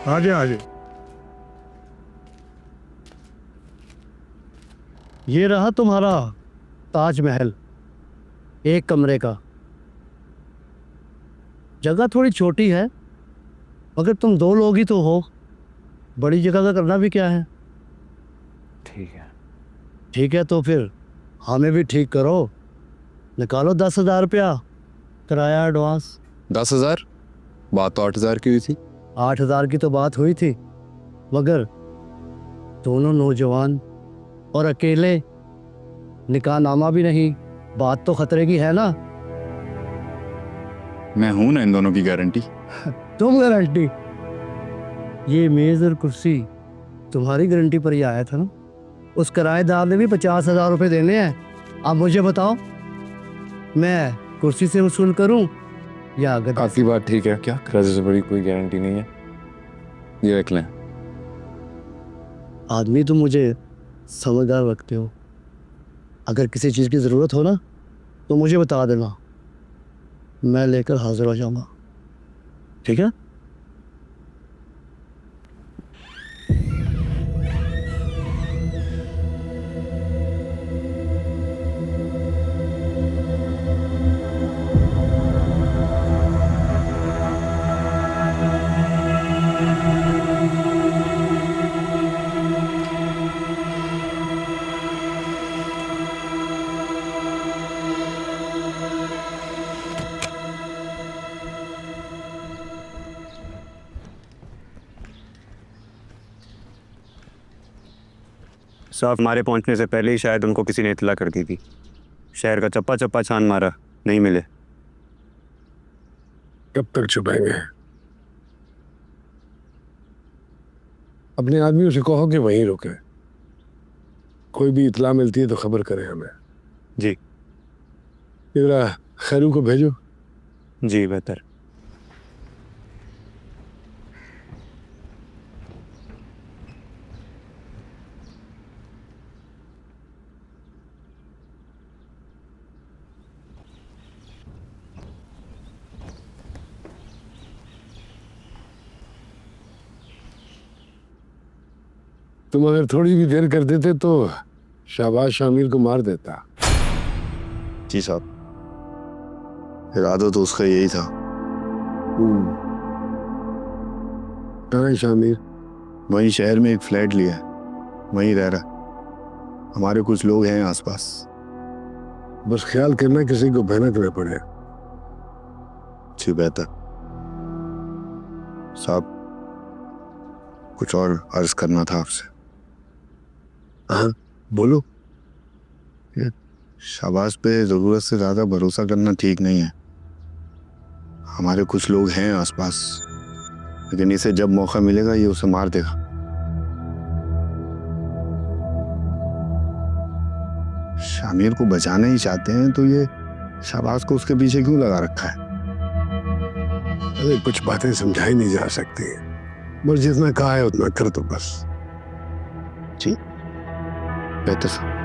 आजे आजे। ये रहा तुम्हारा ताजमहल, एक कमरे का। जगह थोड़ी छोटी है, मगर तुम 2 लोग ही तो हो। बड़ी जगह का करना भी क्या है। ठीक है। ठीक है तो फिर हमें भी ठीक करो। निकालो 10,000 रुपया किराया एडवांस। 10,000? बात तो 8,000 की हुई थी। 8,000 की तो बात हुई थी, मगर दोनों नौजवान और अकेले, निकाहनामा भी नहीं, बात तो खतरे की है ना। मैं हूं ना इन दोनों की गारंटी। तुम गारंटी? ये मेज और कुर्सी तुम्हारी गारंटी पर ही आया था ना। उस किराएदार ने भी 50,000 रुपये देने हैं। अब मुझे बताओ, मैं कुर्सी से वसूल करूं या गद्दे से? आपकी बात ठीक है, क्या कर्ज से बड़ी कोई गारंटी नहीं है। ये रख लें। आदमी तुम मुझे समझदार रखते हो। अगर किसी चीज़ की ज़रूरत हो ना तो मुझे बता देना, मैं लेकर हाजिर हो जाऊंगा। ठीक है? साहब, हमारे पहुंचने से पहले ही शायद उनको किसी ने इत्तला कर दी थी। शहर का चप्पा चप्पा छान मारा, नहीं मिले। कब तक छुपाएंगे? अपने आदमियों से कहो कि वहीं रुके। कोई भी इत्तला मिलती है तो खबर करें हमें। जी इधर खैरू को भेजो। जी, बेहतर। तुम अगर थोड़ी भी देर कर देते तो शाबाश शामिर को मार देता। जी साहब, इरादा तो उसका यही था। कहाँ है शामिर? वहीं शहर में एक फ्लैट लिया है, वहीं रह रहा। हमारे कुछ लोग हैं आसपास। बस ख्याल करना किसी को भनक न पड़े। जी बेहतर। साहब, कुछ और अर्ज करना था आपसे। हाँ बोलो। ये शाबाश पे जरूरत से ज्यादा भरोसा करना ठीक नहीं है। हमारे कुछ लोग हैं आसपास, लेकिन इसे जब मौका मिलेगा ये उसे मार देगा। शामिर को बचाना ही चाहते हैं तो ये शाबाश को उसके पीछे क्यों लगा रखा है? अरे कुछ बातें समझाई नहीं जा सकती, बस जितना कहा है उतना कर दो बस। जी बेहतर साहब।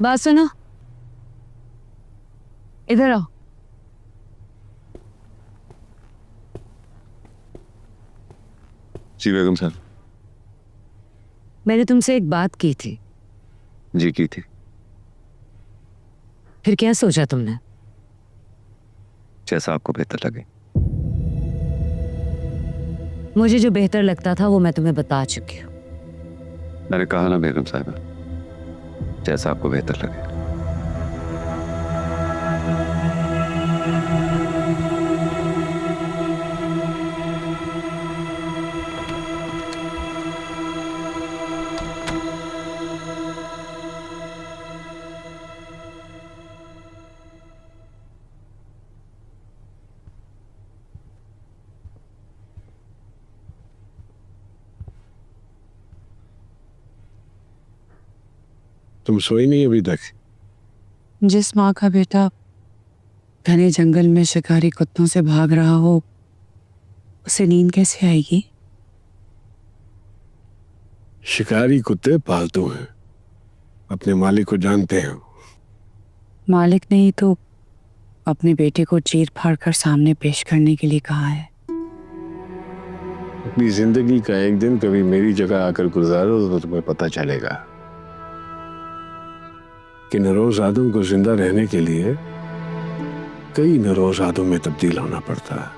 बात सुनो, इधर आओ। जी बेगम साहब। मैंने तुमसे एक बात की थी। जी की थी। फिर क्या सोचा तुमने? जैसा आपको बेहतर लगे। मुझे जो बेहतर लगता था वो मैं तुम्हें बता चुकी हूँ। मैंने कहा ना बेगम साहिबा, जैसा आपको बेहतर लगे। तुम सोई नहीं अभी तक? जिस माँ का बेटा घने जंगल में शिकारी कुत्तों से भाग रहा हो, उसे नींद कैसे आएगी? शिकारी कुत्ते पालतू हैं, अपने मालिक को जानते हैं। मालिक ने ही तो अपने बेटे को चीर फाड़ कर सामने पेश करने के लिए कहा है। अपनी जिंदगी का एक दिन कभी मेरी जगह आकर गुजारो तो तुम्हें पता चलेगा कि नरोज आदम को जिंदा रहने के लिए कई नरोज आदम में तब्दील होना पड़ता है,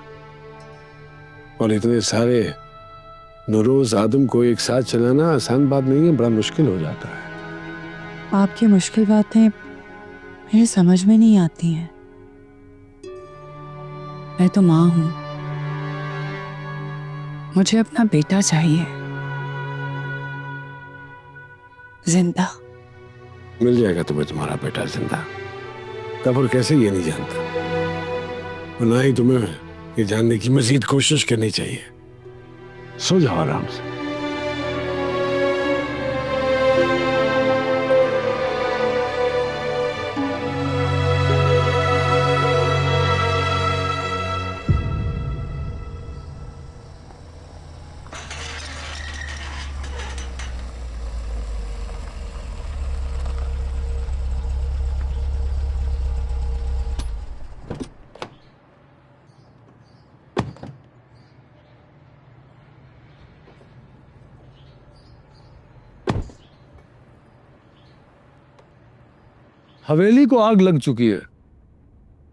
और इतने सारे नरोज आदम को एक साथ चलाना आसान बात नहीं है, बड़ा मुश्किल हो जाता है। आपकी मुश्किल बातें मेरे समझ में नहीं आती हैं। मैं तो माँ हूं, मुझे अपना बेटा चाहिए, जिंदा। मिल जाएगा तुम्हें तुम्हारा बेटा जिंदा, कब और कैसे ये नहीं जानता, और ना ही तुम्हें ये जानने की मजीद कोशिश करनी चाहिए। सो जाओ आराम से। हवेली को आग लग चुकी है।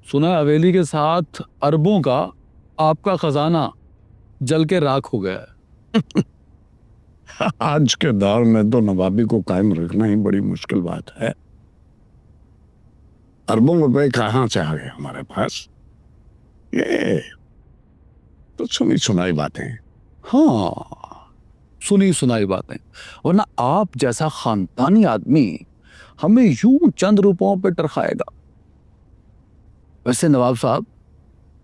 सुना है हवेली के साथ अरबों का आपका खजाना जल के राख हो गया है। आज के दौर में तो नवाबी को कायम रखना ही बड़ी मुश्किल बात है। अरबों रुपए कहाँ से आ गए हमारे पास? ये तो सुनी सुनाई बातें। हाँ, सुनी सुनाई बातें, वरना आप जैसा खानदानी आदमी हमें यूं चंद रुपयों पे टरखाएगा। वैसे नवाब साहब,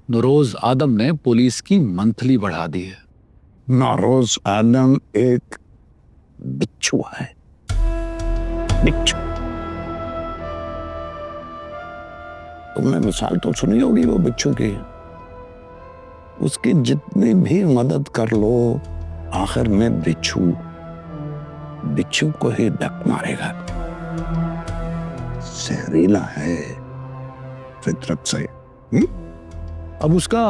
नरोज आदम ने पुलिस की मंथली बढ़ा दी है। नरोज आदम एक बिच्छू है, बिच्छू। तुमने मिसाल तो सुनी होगी वो बिच्छू की। उसकी जितनी भी मदद कर लो, आखिर में बिच्छू को ही डक मारेगा। जहरीला है फितरत से। अब उसका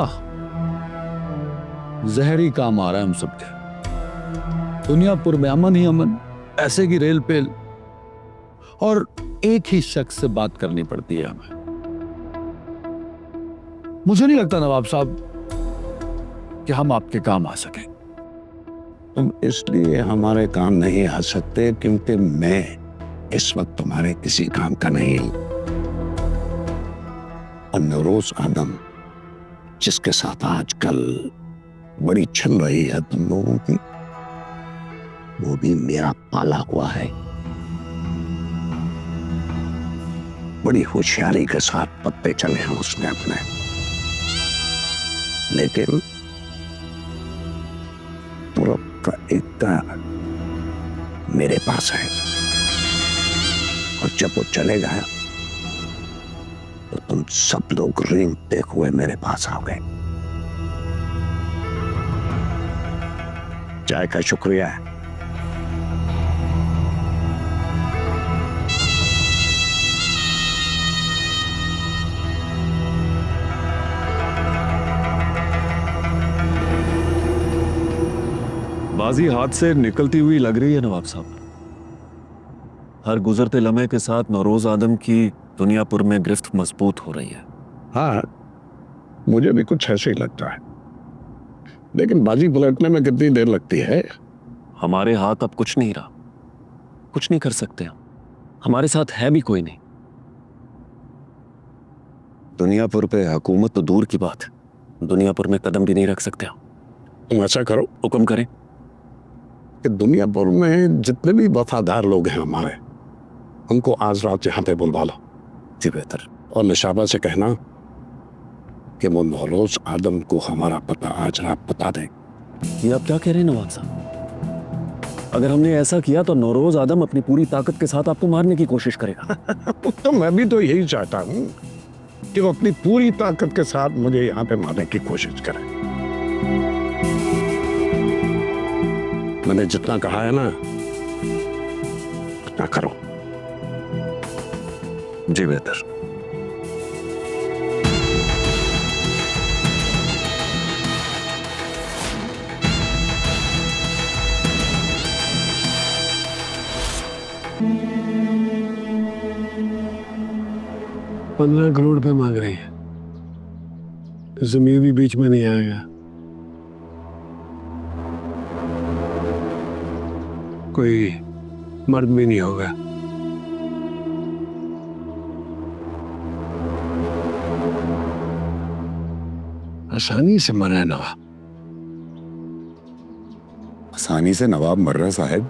जहरी काम आ रहा है हम सबके। दुनियापुर में अमन ही अमन, ऐसे की रेल पेल, और एक ही शख्स से बात करनी पड़ती है हमें। मुझे नहीं लगता नवाब साहब कि हम आपके काम आ सके। तुम इसलिए हमारे काम नहीं आ सकते क्योंकि मैं इस वक्त तुम्हारे किसी काम का नहीं हूं। और नरोज आदम, जिसके साथ आजकल बड़ी चल रही है तुम लोगों की, वो भी मेरा पाला हुआ है। बड़ी होशियारी के साथ पत्ते चले हैं उसने अपने, लेकिन पूरा का एक मेरे पास है। और जब वो चलेगा तो तुम सब लोग रेंगते हुए मेरे पास आओ गए। चाय का शुक्रिया है। बाजी हाथ से निकलती हुई लग रही है नवाब साहब। हर गुजरते लम्हे के साथ नौरोज आदम की दुनियापुर में गिरफ्त मजबूत हो रही है। हाँ, मुझे भी कुछ ऐसे ही लगता है, लेकिन बाजी पलटने में कितनी देर लगती है? हमारे हाथ अब कुछ नहीं रहा, कुछ नहीं कर सकते हम। हमारे साथ है भी कोई नहीं। दुनियापुर पे हुकूमत तो दूर की बात है, दुनियापुर में कदम भी नहीं रख सकते हम। तुम ऐसा करो, हुक्म करें कि दुनियापुर में जितने भी वफादार लोग हैं हमारे, उनको आज रात यहाँ पे बुलवा लो। जी बेहतर। और निशाबा से कहना कि वो नौरोज आदम को हमारा पता आज रात बता दें। ये आप क्या कह रहे हैं नवाब साहब? अगर हमने ऐसा किया तो नौरोज आदम अपनी पूरी ताकत के साथ आपको मारने की कोशिश करेगा। तो मैं भी तो यही चाहता हूँ कि वो अपनी पूरी ताकत के साथ मुझे यहाँ पे मारने की कोशिश करे। मैंने जितना कहा है ना, उतना करो। जी बेहतर। ₹15 करोड़ मांग रही है। जमीर भी बीच में नहीं आएगा। कोई मर्द भी नहीं होगा। आसानी से मरा है नवाब। आसानी से नवाब मर रहा साहब,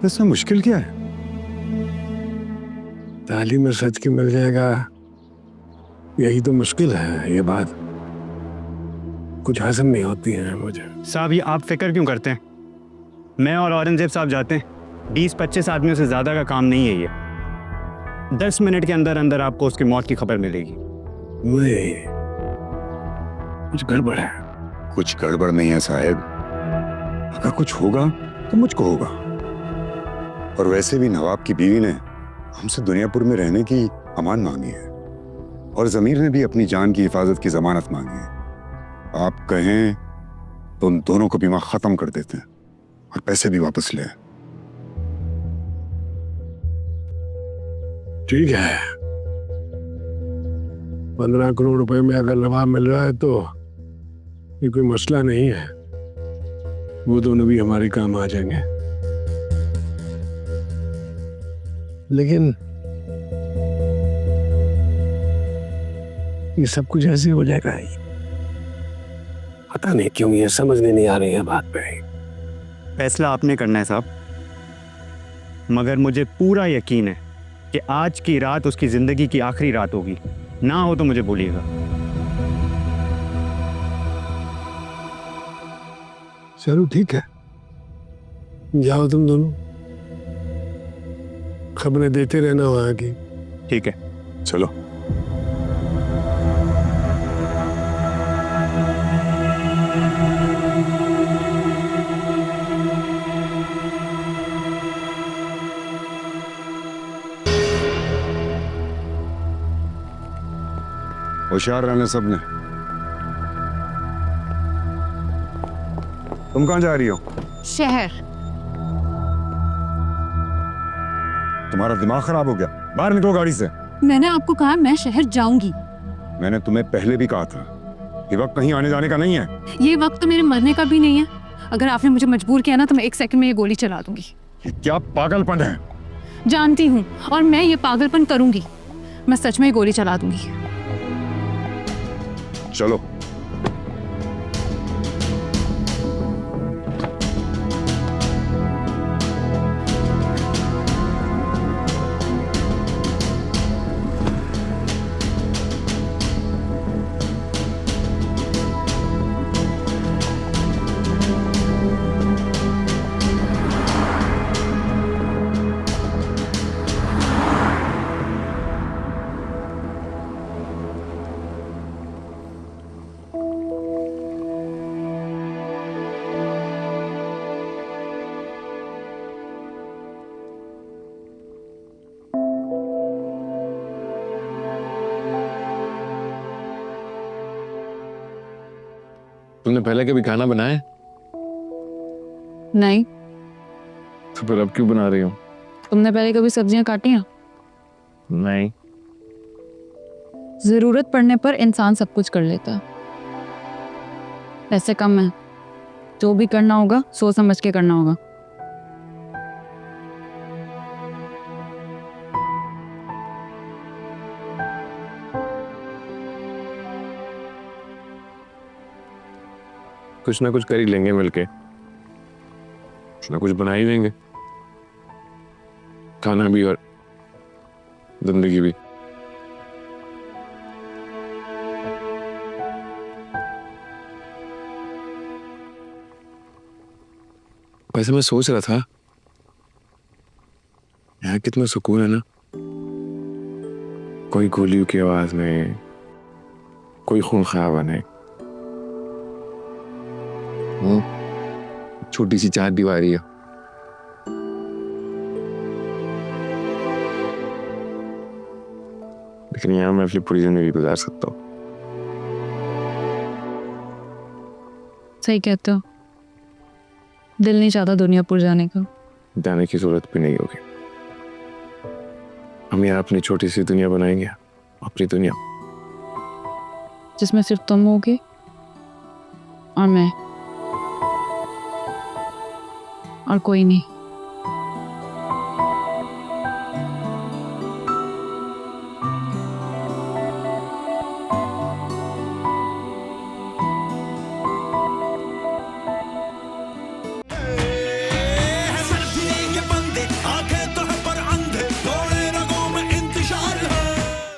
इसमें मुश्किल क्या है? तालीम में सच की मिल जाएगा, यही तो मुश्किल है। ये बात कुछ हजम नहीं होती है मुझे। साहब ये आप फिक्र क्यों करते हैं? मैं और औरंगजेब साहब जाते हैं, 20-25 आदमियों से ज़्यादा का काम नहीं है ये। 10 मिनट के अंदर अंदर आपको उसकी मौत की खबर मिलेगी। नहीं, कुछ गड़बड़ है। कुछ गड़बड़ नहीं है साहब, अगर कुछ होगा तो मुझको होगा। और वैसे भी नवाब की बीवी ने हमसे दुनियापुर में रहने की अमान मांगी है, और जमीर ने भी अपनी जान की हिफाजत की जमानत मांगी है। आप कहें तो उन दोनों को बीमा खत्म कर देते हैं और पैसे भी वापस ले। ठीक है, 15 करोड़ रुपए में अगर नवाब मिल रहा है तो ये कोई मसला नहीं है। वो दोनों भी हमारे काम आ जाएंगे। लेकिन ये सब कुछ ऐसे हो जाएगा ही, पता नहीं क्यों ये समझने नहीं आ रही है बात पे। फैसला आपने करना है साहब, मगर मुझे पूरा यकीन है कि आज की रात उसकी ज़िंदगी की आखिरी रात होगी। ना हो तो मुझे बोलिएगा। चलो ठीक है, जाओ तुम दोनों, खबरें देते रहना वहां की। ठीक है, चलो। होशियार रहने सबने। तुम कहाँ जा रही हो? शहर। तुम्हारा दिमाग खराब हो गया? बाहर निकलो गाड़ी से। मैंने आपको कहा मैं शहर जाऊंगी। मैंने तुम्हें पहले भी कहा था, ये वक्त कहीं आने जाने का नहीं है। ये वक्त तो मेरे मरने का भी नहीं है। अगर आपने मुझे मजबूर किया ना तो मैं 1 सेकंड में ये गोली चला दूंगी। ये क्या पागलपन है? जानती हूँ, और मैं ये पागलपन करूंगी। मैं सच में ये गोली चला दूंगी। चलो। तुमने पहले कभी खाना बनाया? नहीं। तो फिर अब क्यों बना रही हो? तुमने पहले कभी सब्जियां काटी हैं? नहीं। जरूरत पड़ने पर इंसान सब कुछ कर लेता है। पैसे कम है, जो भी करना होगा सोच समझ के करना होगा। कुछ ना कुछ कर ही लेंगे मिलके, कुछ ना कुछ बना ही लेंगे, खाना भी और जिंदगी भी। वैसे मैं सोच रहा था यहाँ कितना सुकून है ना, कोई गोलियों की आवाज नहीं, कोई खूनख्रार नहीं, छोटी सी 4 दीवारी है। लेकिन यहाँ मैं अपनी पूरी जिंदगी गुजार सकता हूँ। सही कहते हो, दिल नहीं चाहता दुनियापुर जाने का। जाने की जरूरत भी नहीं होगी। हम यहाँ अपनी छोटी सी दुनिया बनाएंगे, अपनी दुनिया। जिसमें सिर्फ तुम होगे और मैं, और कोई नहीं।